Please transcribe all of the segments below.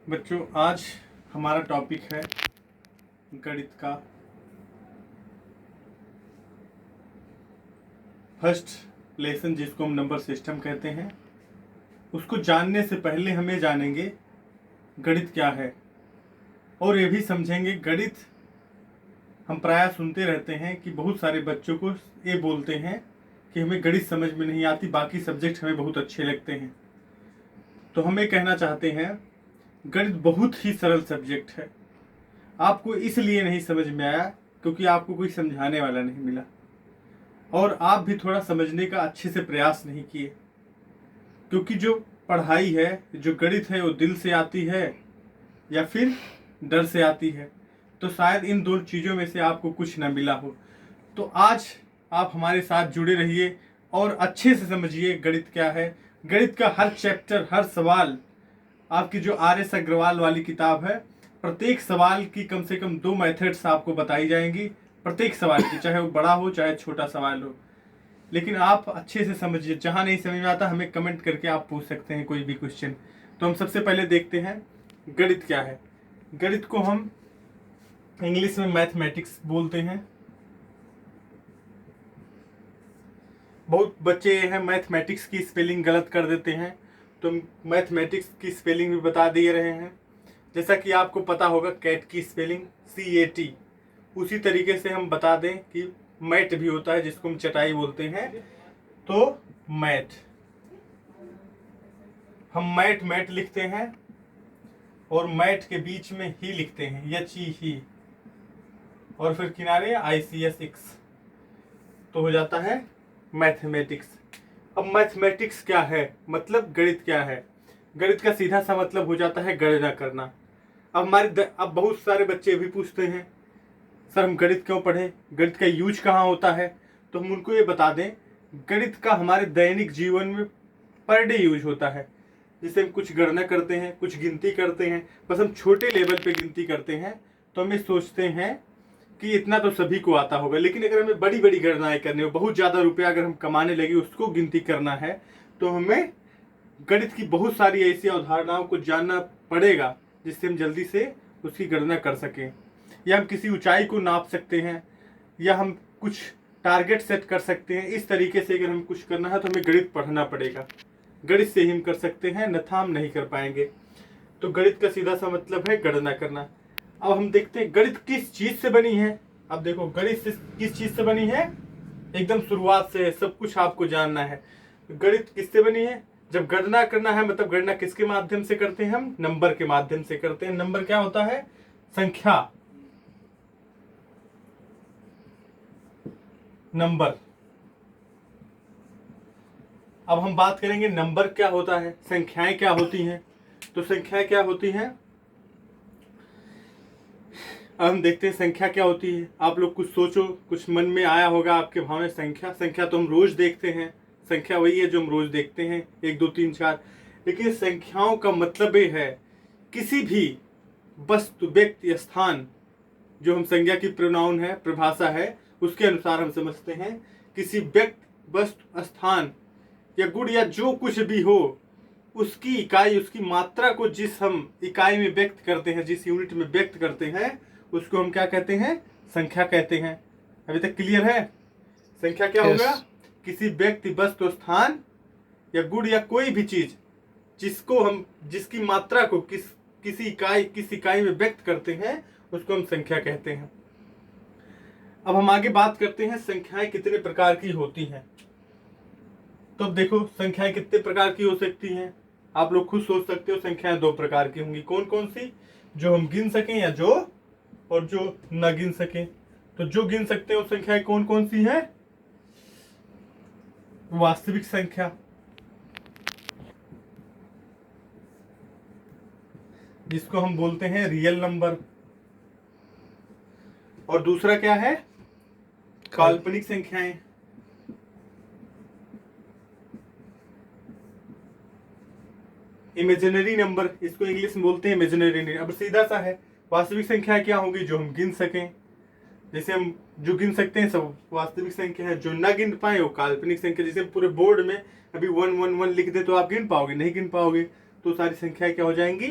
बच्चों, आज हमारा टॉपिक है गणित का फर्स्ट लेसन, जिसको हम नंबर सिस्टम कहते हैं। उसको जानने से पहले हम ये जानेंगे गणित क्या है, और ये भी समझेंगे गणित। हम प्रायः सुनते रहते हैं कि बहुत सारे बच्चों को ये बोलते हैं कि हमें गणित समझ में नहीं आती, बाकी सब्जेक्ट हमें बहुत अच्छे लगते हैं। तो हम ये कहना चाहते हैं गणित बहुत ही सरल सब्जेक्ट है। आपको इसलिए नहीं समझ में आया क्योंकि आपको कोई समझाने वाला नहीं मिला, और आप भी थोड़ा समझने का अच्छे से प्रयास नहीं किए। क्योंकि जो पढ़ाई है, जो गणित है, वो दिल से आती है या फिर डर से आती है। तो शायद इन दो चीज़ों में से आपको कुछ ना मिला हो। तो आज आप हमारे साथ जुड़े रहिए और अच्छे से समझिए गणित क्या है। गणित का हर चैप्टर, हर सवाल, आपकी जो RS अग्रवाल वाली किताब है, प्रत्येक सवाल की कम से कम 2 मेथड्स आपको बताई जाएंगी। प्रत्येक सवाल की, चाहे वो बड़ा हो चाहे छोटा सवाल हो। लेकिन आप अच्छे से समझिए। जहाँ नहीं समझ में आता हमें कमेंट करके आप पूछ सकते हैं कोई भी क्वेश्चन। तो हम सबसे पहले देखते हैं गणित क्या है। गणित को हम इंग्लिश में मैथमेटिक्स बोलते हैं। बहुत बच्चे हैं मैथमेटिक्स की स्पेलिंग गलत कर देते हैं, तो मैथमेटिक्स की स्पेलिंग भी बता दे रहे हैं। जैसा कि आपको पता होगा कैट की स्पेलिंग CAT, उसी तरीके से हम बता दें कि मैट भी होता है, जिसको हम चटाई बोलते हैं। तो मैट, हम मैट मैट लिखते हैं और मैट के बीच में ही लिखते हैं, ही, और फिर किनारे ICS, तो हो जाता है मैथमेटिक्स। अब मैथमेटिक्स क्या है, मतलब गणित क्या है। गणित का सीधा सा मतलब हो जाता है गणना करना। अब बहुत सारे बच्चे भी पूछते हैं सर हम गणित क्यों पढ़ें, गणित का यूज कहाँ होता है। तो हम उनको ये बता दें गणित का हमारे दैनिक जीवन में पर डे यूज होता है। जैसे हम कुछ गणना करते हैं, कुछ गिनती करते हैं, बस हम छोटे लेवल पे गिनती करते हैं तो हम ये सोचते हैं कि इतना तो सभी को आता होगा। लेकिन अगर हमें बड़ी बड़ी गणनाएं करनी हो, बहुत ज़्यादा रुपया अगर हम कमाने लगे, उसको गिनती करना है, तो हमें गणित की बहुत सारी ऐसी अवधारणाओं को जानना पड़ेगा जिससे हम जल्दी से उसकी गणना कर सकें। या हम किसी ऊंचाई को नाप सकते हैं, या हम कुछ टारगेट सेट कर सकते हैं। इस तरीके से अगर हम कुछ करना है तो हमें गणित पढ़ना पड़ेगा। गणित से ही हम कर सकते हैं, अन्यथा हम नहीं कर पाएंगे। तो गणित का सीधा सा मतलब है गणना करना। अब हम देखते हैं गणित किस चीज से बनी है। अब देखो गणित किस चीज से बनी है, एकदम शुरुआत से है, सब कुछ आपको जानना है। गणित किससे बनी है, जब गणना करना है, मतलब गणना किसके माध्यम से करते हैं, हम नंबर के माध्यम से करते हैं। नंबर क्या होता है, संख्या, नंबर। अब हम बात करेंगे नंबर क्या होता है, संख्याएं क्या होती हैं। तो संख्याएं क्या होती हैं, अब हम देखते हैं संख्या क्या होती है। आप लोग कुछ सोचो, कुछ मन में आया होगा आपके भाव में। संख्या तो हम रोज देखते हैं, संख्या वही है जो हम रोज देखते हैं, 1 2 3 4। लेकिन संख्याओं का मतलब ये है किसी भी वस्तु, व्यक्ति, स्थान, जो हम संज्ञा की प्रोनाउन है, परिभाषा है, उसके अनुसार हम समझते हैं किसी व्यक्ति, वस्तु, स्थान या गुण या जो कुछ भी हो, उसकी इकाई, उसकी मात्रा को जिस हम इकाई में व्यक्त करते हैं, जिस यूनिट में व्यक्त करते हैं, उसको हम क्या कहते हैं, संख्या कहते हैं। अभी तक क्लियर है। संख्या क्या होगा, किसी व्यक्ति, वस्तु, स्थान या गुण या कोई भी चीज जिसको हम, जिसकी मात्रा को किस इकाई में व्यक्त करते हैं, उसको हम संख्या कहते हैं। अब हम आगे बात करते हैं संख्याएं कितने प्रकार की होती हैं। तो अब देखो संख्याएं कितने प्रकार की हो सकती हैं। आप लोग खुद सोच सकते हो संख्याएं 2 प्रकार की होंगी। कौन कौन सी, जो हम गिन सकें या जो न गिन सकें। तो जो गिन सकते हैं वो संख्याएं कौन कौन सी हैं, वास्तविक संख्या, जिसको हम बोलते हैं रियल नंबर, और दूसरा क्या है, काल्पनिक संख्याएं। इमेजिनरी नंबर, इसको इंग्लिश में बोलते हैं इमेजिनरी नंबर। अब सीधा सा है, वास्तविक संख्या क्या होगी, जो हम गिन सकें। जैसे हम जो गिन सकते हैं सब वास्तविक संख्या है, जो ना गिन पाए वो काल्पनिक संख्या। जैसे पूरे बोर्ड में अभी 1 1 1 लिख दे तो आप गिन पाओगे, नहीं गिन पाओगे, तो सारी संख्याएं क्या हो जाएंगी,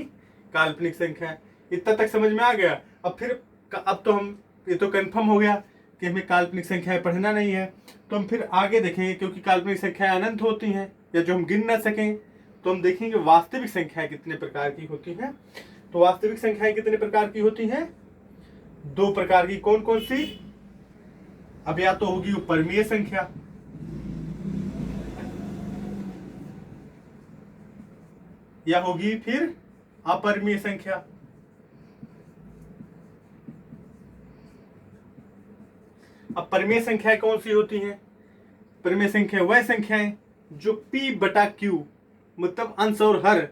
काल्पनिक संख्या है। इतना तक समझ में आ गया। अब तो हम ये तो कंफर्म हो गया कि हमें काल्पनिक संख्याएं पढ़ना नहीं है, तो हम फिर आगे देखेंगे, क्योंकि काल्पनिक संख्याएं अनंत होती हैं या जो हम गिन ना सकें, तो हम देखेंगे वास्तविक संख्याएं कितने प्रकार की होती हैं। तो वास्तविक संख्याएं कितने प्रकार की होती हैं? 2 प्रकार की। कौन कौन सी? अब या तो होगी वो परमीय संख्या, या होगी फिर अपरमीय संख्या। अब परमीय संख्याएं कौन सी होती हैं? परमीय संख्या वह संख्याएं जो p/q मतलब अंश और हर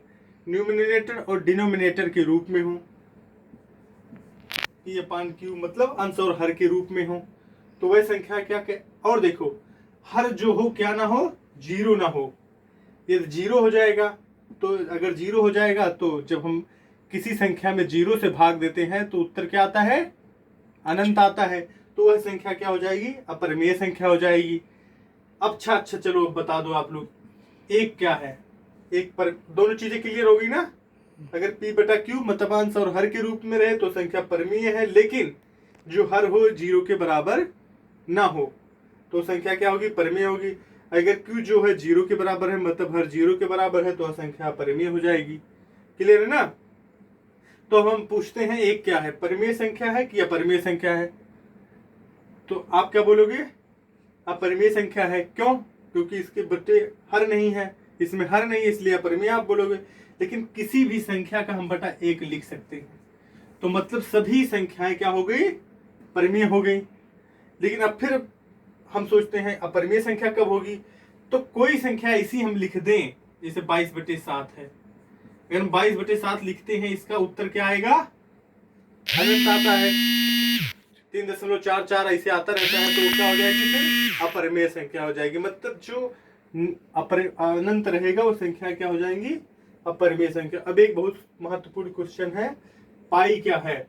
न्यूमिनेटर और डिनोमिनेटर के रूप में हो। p/q मतलब अंश और हर के रूप में हो, तो वह संख्या क्या और देखो, हर जो हो क्या ना हो, जीरो ना हो। यदि जीरो हो जाएगा, तो अगर जीरो हो जाएगा तो जब हम किसी संख्या में जीरो से भाग देते हैं तो उत्तर क्या आता है? अनंत आता है। तो वह संख्या क्या हो जाएगी? अपरिमेय संख्या हो जाएगी। अब अच्छा चलो बता दो आप लोग, एक क्या है? एक पर दोनों चीजें क्लियर होगी ना। अगर p/q मतलब अंश और हर के रूप में रहे तो संख्या परमीय है, लेकिन जो हर हो जीरो के बराबर ना हो तो संख्या क्या होगी? परमीय होगी। अगर q जो है जीरो के बराबर है मतलब हर जीरो के बराबर है तो संख्या परमीय हो जाएगी। क्लियर है ना? तो अब हम पूछते हैं एक क्या है? परमीय संख्या है कि अपरिमेय संख्या है? तो आप क्या बोलोगे? अपरिमेय संख्या है। क्यों? क्योंकि इसके बट्टे हर नहीं है, इसमें हर नहीं है, इसलिए अपरिमेय आप बोलोगे। लेकिन किसी भी संख्या का हम बटा 1 लिख सकते हैं, तो मतलब सभी संख्याएं क्या हो गई? परिमेय हो गई। लेकिन अब फिर हम सोचते हैं अपरिमेय संख्या कब होगी? तो कोई संख्या ऐसी हम लिख दें, जैसे 22/7 है। अगर हम 22/7 लिखते हैं, इसका उत्तर क्या आएगा? अनंत आता है। 3.44 ऐसे आता रहता है, तो क्या हो जाएगी? फिर अपरिमेय संख्या हो जाएगी। मतलब जो अनंत रहेगा वो संख्या क्या हो जाएंगी? अपरिमेय संख्या। अब एक बहुत महत्वपूर्ण क्वेश्चन है, पाई क्या है?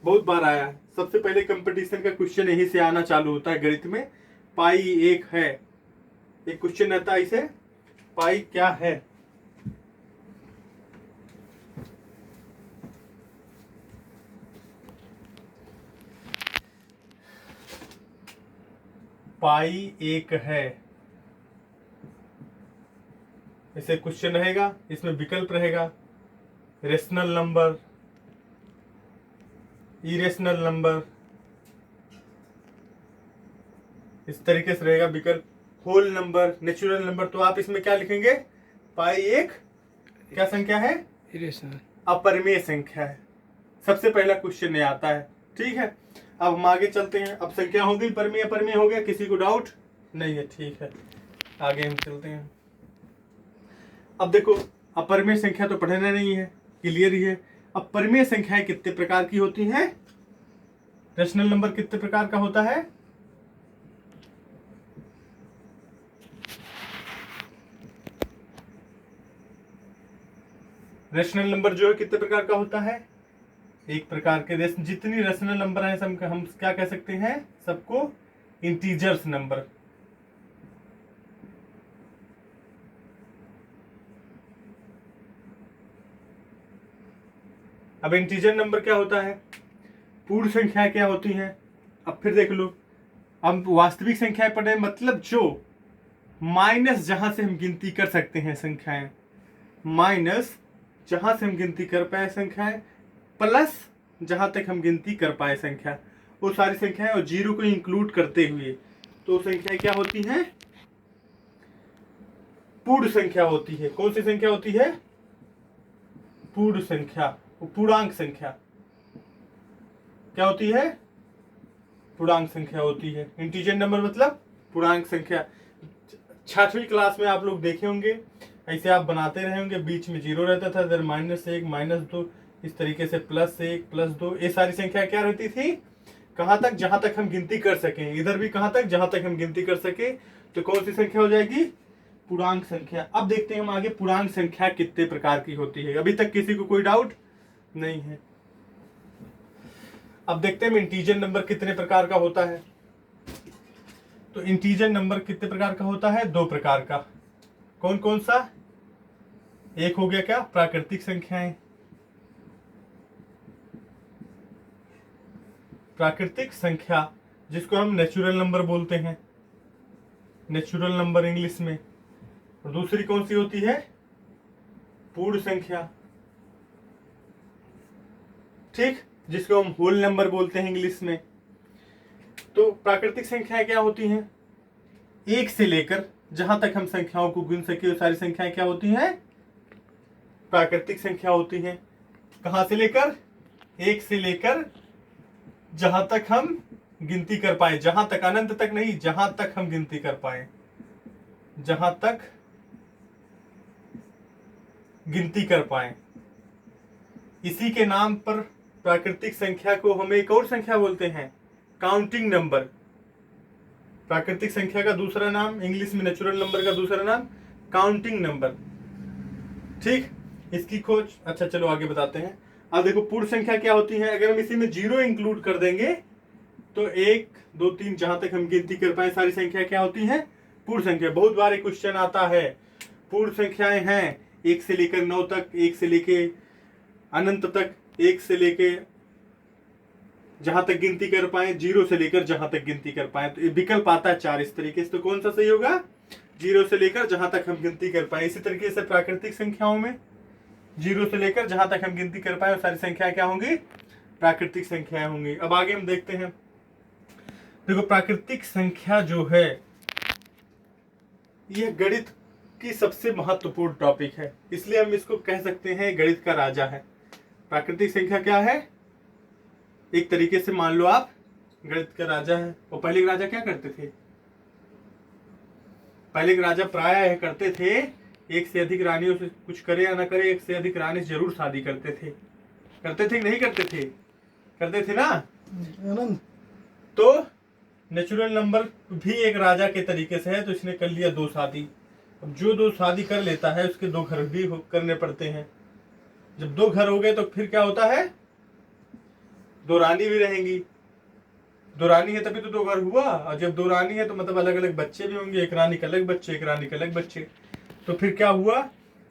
बहुत बार आया है। सबसे पहले कंपटीशन का क्वेश्चन यही से आना चालू होता है गणित में। पाई एक है, एक क्वेश्चन रहता है इसे, पाई क्या है? पाई एक है, ऐसे क्वेश्चन रहेगा। इसमें विकल्प रहेगा, रेशनल नंबर, इरेशनल नंबर, इस तरीके से रहेगा विकल्प, होल नंबर, नेचुरल नंबर। तो आप इसमें क्या लिखेंगे? पाई एक क्या संख्या है? इरेशनल, अपरिमेय संख्या है। सबसे पहला क्वेश्चन ये आता है। ठीक है, अब हम आगे चलते हैं। अब संख्या हो गई, परिमेय अपरिमेय हो गया, किसी को डाउट नहीं है? ठीक है, आगे हम चलते हैं। अब देखो, अपरिमेय संख्या तो पढ़ना नहीं है, क्लियर ही है। अब परिमेय संख्याएं कितने प्रकार की होती हैं? रेशनल नंबर कितने प्रकार का होता है? रेशनल नंबर जो है कितने प्रकार का होता है? एक प्रकार के। जितनी रेशनल नंबर है सब हम क्या कह सकते हैं? सबको इंटीजर्स नंबर। अब इंटीजर नंबर क्या होता है? पूर्ण संख्या क्या होती हैं? अब फिर देख लो, अब वास्तविक संख्याएं पढ़े, मतलब जो माइनस जहां से हम गिनती कर सकते हैं संख्याएं, माइनस जहां से हम गिनती कर पाए संख्याएं, प्लस जहां तक हम गिनती कर पाए संख्या, वो सारी संख्याएं, और जीरो को इंक्लूड करते हुए, तो संख्याएं क्या होती हैं? पूर्ण संख्या होती है। कौन सी संख्या होती है? पूर्ण संख्या, पूर्णांक संख्या क्या होती है? पूर्णांक संख्या होती है। इंटीजर नंबर मतलब पूर्णांक संख्या। 6वीं क्लास में आप लोग देखे होंगे, ऐसे आप बनाते रहे होंगे, बीच में जीरो रहता था, इधर -1 -2, इस तरीके से +1 +2, ये सारी संख्या क्या रहती थी? कहां तक? जहां तक हम गिनती कर सकें। इधर भी कहां तक? जहां तक हम गिनती कर सके। तो कौन सी संख्या हो जाएगी? पूर्णांक संख्या। अब देखते हैं हम आगे, पूर्णांक संख्या कितने प्रकार की होती है। अभी तक किसी को कोई डाउट नहीं है? अब देखते हैं इंटीजर नंबर कितने प्रकार का होता है। तो इंटीजर नंबर कितने प्रकार का होता है? 2 प्रकार का। कौन कौन सा? एक हो गया क्या, प्राकृतिक संख्याएं। प्राकृतिक संख्या जिसको हम नेचुरल नंबर बोलते हैं, नेचुरल नंबर इंग्लिश में। और दूसरी कौन सी होती है, पूर्ण संख्या, ठीक, जिसको हम होल नंबर बोलते हैं इंग्लिश में। तो प्राकृतिक संख्याएं क्या होती हैं, एक से लेकर जहां तक हम संख्याओं को गिन सके वो सारी संख्याएं क्या होती हैं, प्राकृतिक संख्या होती हैं। कहां से लेकर, एक से लेकर जहां तक हम गिनती कर पाए, जहां तक, अनंत तक नहीं, जहां तक हम गिनती कर पाए, जहां तक गिनती कर पाए। इसी के नाम पर प्राकृतिक संख्या को हम एक और संख्या बोलते हैं, काउंटिंग नंबर। प्राकृतिक संख्या का दूसरा नाम इंग्लिश में, नेचुरल नंबर का दूसरा नाम काउंटिंग नंबर, ठीक। इसकी खोज, अच्छा चलो आगे बताते हैं। अब देखो पूर्ण संख्या क्या होती है, अगर हम इसी में 0 इंक्लूड कर देंगे तो 1 2 3 जहां तक हम गिनती कर पाए सारी संख्या क्या होती है, पूर्ण संख्या। बहुत बार एक क्वेश्चन आता है, पूर्ण संख्याएं हैं 1 से लेकर 9 तक, 1 से लेके अनंत तक, 1 से लेके जहां तक गिनती कर पाए, 0 से लेकर जहां तक गिनती कर पाए। तो विकल्प आता है 4 इस तरीके से, तो कौन सा सही होगा, 0 से लेकर जहां तक हम गिनती कर पाए। इसी तरीके से प्राकृतिक संख्याओं में 0 से लेकर जहां तक हम गिनती कर पाए वो सारी संख्याएं क्या होंगी, प्राकृतिक संख्याएं होंगी। अब आगे हम देखते हैं, देखो प्राकृतिक संख्या जो है यह गणित की सबसे महत्वपूर्ण टॉपिक है, इसलिए हम इसको कह सकते हैं गणित का राजा है। प्राकृतिक संख्या क्या है, एक तरीके से मान लो आप गणित का राजा है। और पहले के राजा क्या करते थे, पहले के राजा प्रायः यह करते थे, एक से अधिक रानियों से कुछ करे या ना करे, एक से अधिक रानी से जरूर शादी करते थे। करते थे कि नहीं करते थे, करते थे ना। तो नेचुरल नंबर भी एक राजा के तरीके से है, तो इसने कर लिया 2 शादी। अब जो 2 शादी कर लेता है उसके 2 घर भी करने पड़ते हैं। जब 2 घर हो गए तो फिर क्या होता है, 2 रानी भी रहेंगी। 2 रानी है तभी तो 2 घर हुआ, और जब 2 रानी है तो मतलब अलग अलग बच्चे भी होंगे, एक रानी के अलग बच्चे, एक रानी के अलग बच्चे। तो फिर क्या हुआ,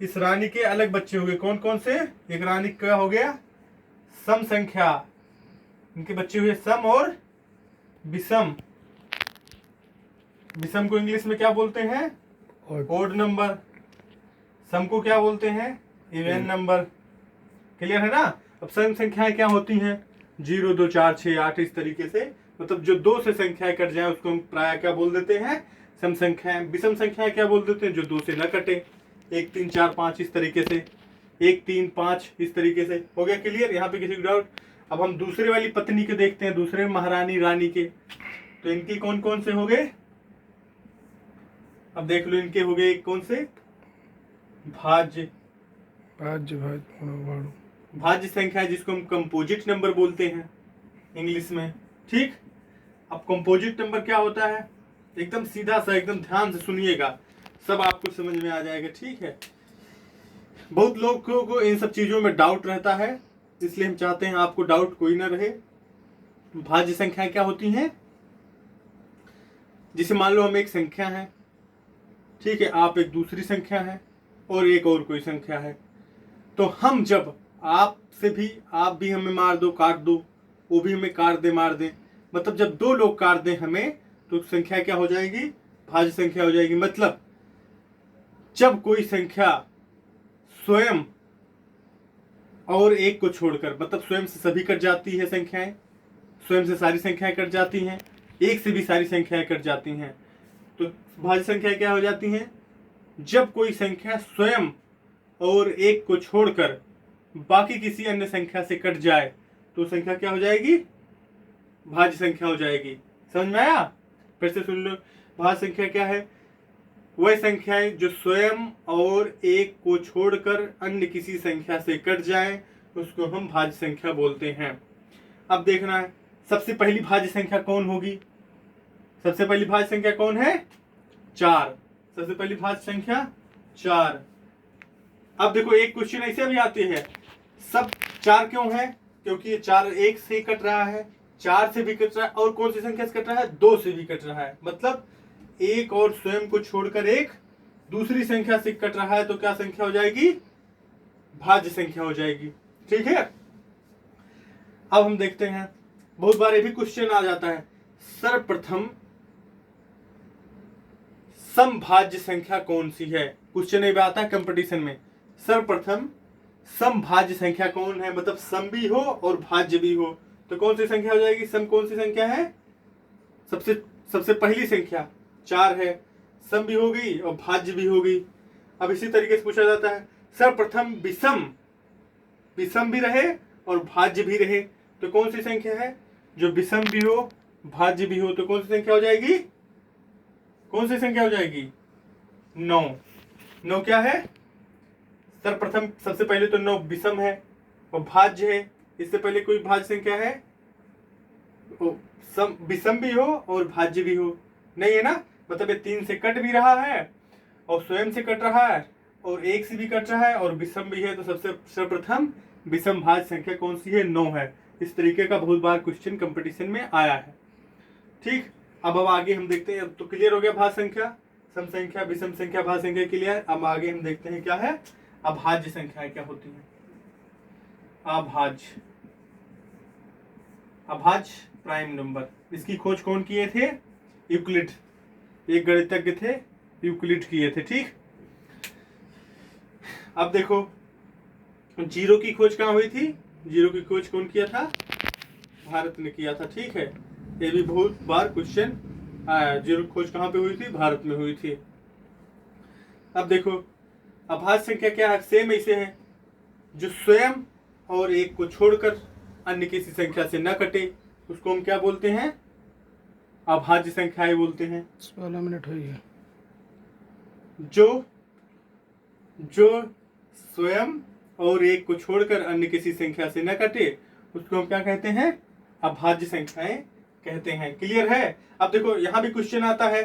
इस रानी के अलग बच्चे हो गए, कौन कौन से, एक रानी का हो गया सम संख्या, इनके बच्चे हुए सम और विषम। विषम को इंग्लिश में क्या बोलते हैं, ओड नंबर। सम को क्या बोलते हैं, इवन नंबर। क्लियर है ना। अब सम संख्याएं क्या होती हैं, 0 2 4 6 8 इस तरीके से, मतलब जो 2 से संख्याएं कट जाए उसको हम प्राय क्या बोल देते हैं, सम संख्याएं। विषम संख्याएं क्या बोल देते हैं, जो 2 से न कटे, 1 3 4 5 इस तरीके से, 1 3 5 इस तरीके से। हो गया क्लियर, यहाँ पे किसी को डाउट। अब हम दूसरे वाली पत्नी के देखते हैं, दूसरे महारानी रानी के, तो इनके कौन कौन से हो गए, अब देख लो इनके हो गए कौन से, भाज्य, भाज्य संख्या जिसको हम कंपोजिट नंबर बोलते हैं इंग्लिश में, ठीक। अब कंपोजिट नंबर क्या होता है, एकदम सीधा सा, एकदम ध्यान से सुनिएगा, सब आपको समझ में आ जाएगा, ठीक है। बहुत लोगों को इन सब चीजों में डाउट रहता है, इसलिए हम चाहते हैं आपको डाउट कोई ना रहे। भाज्य संख्याएं क्या होती हैं, जिसे मान लो हम एक संख्या है, ठीक है, आप एक दूसरी संख्या है और एक और कोई संख्या है, तो हम जब आपसे भी, आप भी हमें मार दो काट दो, वो भी हमें काट दे मार दे, मतलब जब 2 लोग काट दें हमें, तो संख्या क्या हो जाएगी, भाज्य संख्या हो जाएगी। मतलब जब कोई संख्या स्वयं और एक को छोड़कर, मतलब स्वयं से सभी कट जाती है संख्याएं, स्वयं से सारी संख्याएं कट जाती हैं, एक से भी सारी संख्याएं कट जाती हैं, तो भाज्य संख्या क्या हो जाती हैं, जब कोई संख्या स्वयं और एक को छोड़कर बाकी किसी अन्य संख्या से कट जाए तो संख्या क्या हो जाएगी, भाज्य संख्या हो जाएगी। समझ में आया, फिर से सुन लो। भाज्य संख्या क्या है, वह संख्याएं जो स्वयं और एक को छोड़कर अन्य किसी संख्या से कट जाए उसको हम भाज्य संख्या बोलते हैं। अब देखना है सबसे पहली भाज्य संख्या कौन होगी, सबसे पहली भाज्य संख्या कौन है, 4। सबसे पहली भाज्य संख्या 4। अब देखो एक क्वेश्चन ऐसे भी आते हैं, सब 4 क्यों है, क्योंकि ये 4 1 से कट रहा है, 4 से भी कट रहा है, और कौन सी संख्या से कट रहा है, 2 से भी कट रहा है, मतलब एक और स्वयं को छोड़कर एक दूसरी संख्या से कट रहा है, तो क्या संख्या हो जाएगी, भाज्य संख्या हो जाएगी। ठीक है, अब हम देखते हैं, बहुत बार ये भी क्वेश्चन आ जाता है, सर्वप्रथम समभाज्य संख्या कौन सी है। क्वेश्चन ये भी आता है कंपटीशन में, सर्वप्रथम समभाज्य संख्या कौन है, मतलब सम भी हो और भाज्य भी हो, तो कौन सी संख्या हो जाएगी। सम कौन सी संख्या है, सबसे पहली संख्या 4 है, सम भी हो गई और भाज्य भी हो गई। अब इसी तरीके से पूछा जाता है, सर्वप्रथम विषम भी रहे और भाज्य भी रहे, तो कौन सी संख्या है जो विषम भी हो भाज्य भी हो, तो कौन सी संख्या हो जाएगी, कौन सी संख्या हो जाएगी, 9। 9 क्या है, सर्वप्रथम सबसे पहले तो 9 विषम है और भाज्य है, इससे पहले कोई भाज्य संख्या है, सम विषम भी हो और भाज्य भी हो, नहीं है ना, मतलब ये 3 से कट भी रहा है और स्वयं से कट रहा है और 1 से भी कट रहा है और विषम भी है, तो सबसे सर्वप्रथम विषम भाज्य संख्या कौन सी है, 9 है। इस तरीके का बहुत बार क्वेश्चन कंपटीशन में आया है। ठीक, अब आगे हम देखते हैं, अब तो क्लियर हो गया भाज्य संख्या, सम संख्या, विषम संख्या, भाज्य संख्या क्लियर। अब आगे हम देखते हैं क्या है अभाज्य संख्याएं क्या होती है। अभाज्य, अभाज्य प्राइम नंबर, इसकी खोज कौन किए थे, यूक्लिड, एक गणितज्ञ थे, यूक्लिड किए थे। ठीक, अब देखो जीरो की खोज कहाँ हुई थी, जीरो की खोज कौन किया था, भारत ने किया था। ठीक है, ये भी बहुत बार क्वेश्चन आया, जीरो खोज कहाँ पे हुई थी, भारत में हुई थी। अब देखो अभाज्य संख्या क्या है, सेम ऐसे है, जो स्वयं और एक को छोड़कर अन्य किसी संख्या से न कटे, उसको हम क्या बोलते हैं, अभाज्य संख्याएं बोलते हैं। 16 मिनट हुई है। जो स्वयं और एक को छोड़कर अन्य किसी संख्या से न कटे, उसको हम क्या कहते हैं, अभाज्य संख्याएं कहते हैं। क्लियर है। अब देखो यहाँ भी क्वेश्चन आता है,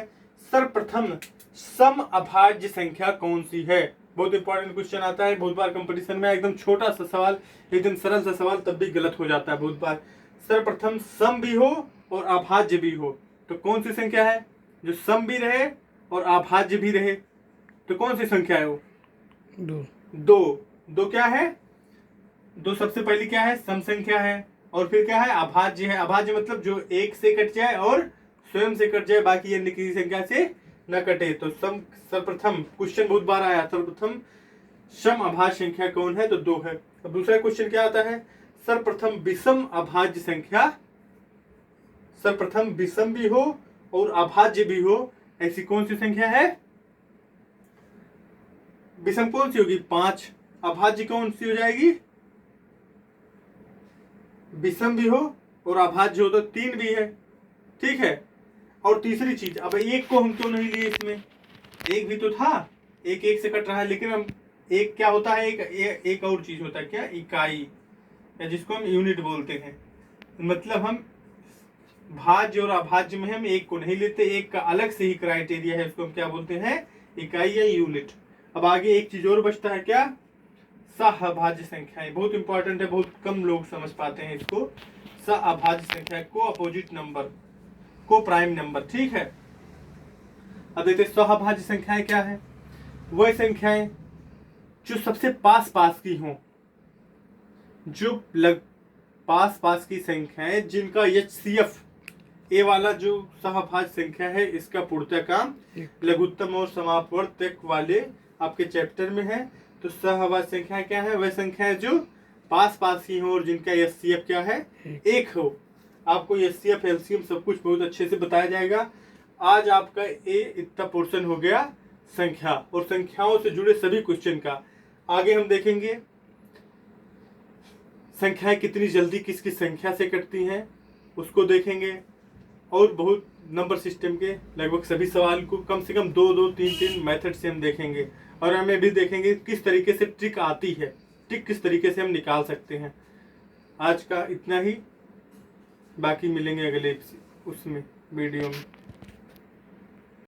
सर्वप्रथम सम अभाज्य संख्या कौन सी है। बहुत इंपॉर्टेंट क्वेश्चन आता है, बहुत बार कंपटीशन में एकदम छोटा सा सवाल, एकदम सरल सा सवाल, तब भी गलत हो जाता है बहुत बार। सर्वप्रथम सम भी हो और अभाज्य भी हो, तो कौन सी संख्या है जो सम भी रहे और अभाज्य भी रहे, तो कौन सी संख्या है वो, दो क्या है, दो सबसे पहली क्या है, सम संख्या है, और फिर क्या है, अभाज्य है। अभाज्य मतलब जो एक से कट जाए और स्वयं से कट जाए, बाकी अन्य किसी संख्या से न कटे, तो सम। सर्वप्रथम क्वेश्चन बहुत बार आया, सर्वप्रथम सम अभाज्य संख्या कौन है, तो 2 है। अब दूसरा क्वेश्चन क्या आता है, सर्वप्रथम विषम अभाज्य संख्या, सर्वप्रथम विषम भी हो और अभाज्य भी हो, ऐसी कौन सी संख्या है, विषम कौन सी होगी, 5, अभाज्य कौन सी हो जाएगी, विषम भी हो और अभाज्य हो तो 3 भी है। ठीक है, और तीसरी चीज, अब एक को हम क्यों नहीं लिए इसमें, एक भी तो था, एक से कट रहा है, लेकिन हम एक क्या होता है, एक और चीज होता है क्या, इकाई, या जिसको हम यूनिट बोलते हैं। मतलब हम भाज्य और अभाज्य में हम एक को नहीं लेते, एक का अलग से ही क्राइटेरिया है, उसको हम क्या बोलते हैं, इकाई या यूनिट। अब आगे एक चीज और बचता है क्या, सहअभाज्य संख्याएं, बहुत इंपॉर्टेंट है, बहुत कम लोग समझ पाते हैं इसको। सहअभाज्य संख्या को अपोजिट नंबर, को प्राइम नंबर। ठीक है, अब देखते हैं सहअभाज्य संख्याएं क्या है, वह संख्याएं जो सबसे पास पास की हों, जो पास की संख्याएं जिनका HCF, ए वाला जो सहअभाज्य संख्या है, इसका पूर्णतः काम लघुत्तम और समापवर्तक वाले आपके चैप्टर में है। तो सहअभाज्य संख्या क्या है, वह संख्या है जो पास की हो और जिनका HCF क्या है, 1 हो। आपको HCF LCM सब कुछ बहुत अच्छे से बताया जाएगा। आज आपका इतना पोर्शन हो गया संख्या और संख्याओं से जुड़े सभी क्वेश्चन का। आगे हम देखेंगे संख्याएं कितनी जल्दी किस किस संख्या से कटती हैं, उसको देखेंगे, और बहुत नंबर सिस्टम के लगभग सभी सवाल को कम से कम 2 3 मेथड से हम देखेंगे, और हमें भी देखेंगे किस तरीके से ट्रिक आती है, ट्रिक किस तरीके से हम निकाल सकते हैं। आज का इतना ही, बाकी मिलेंगे अगले उसमें वीडियो में।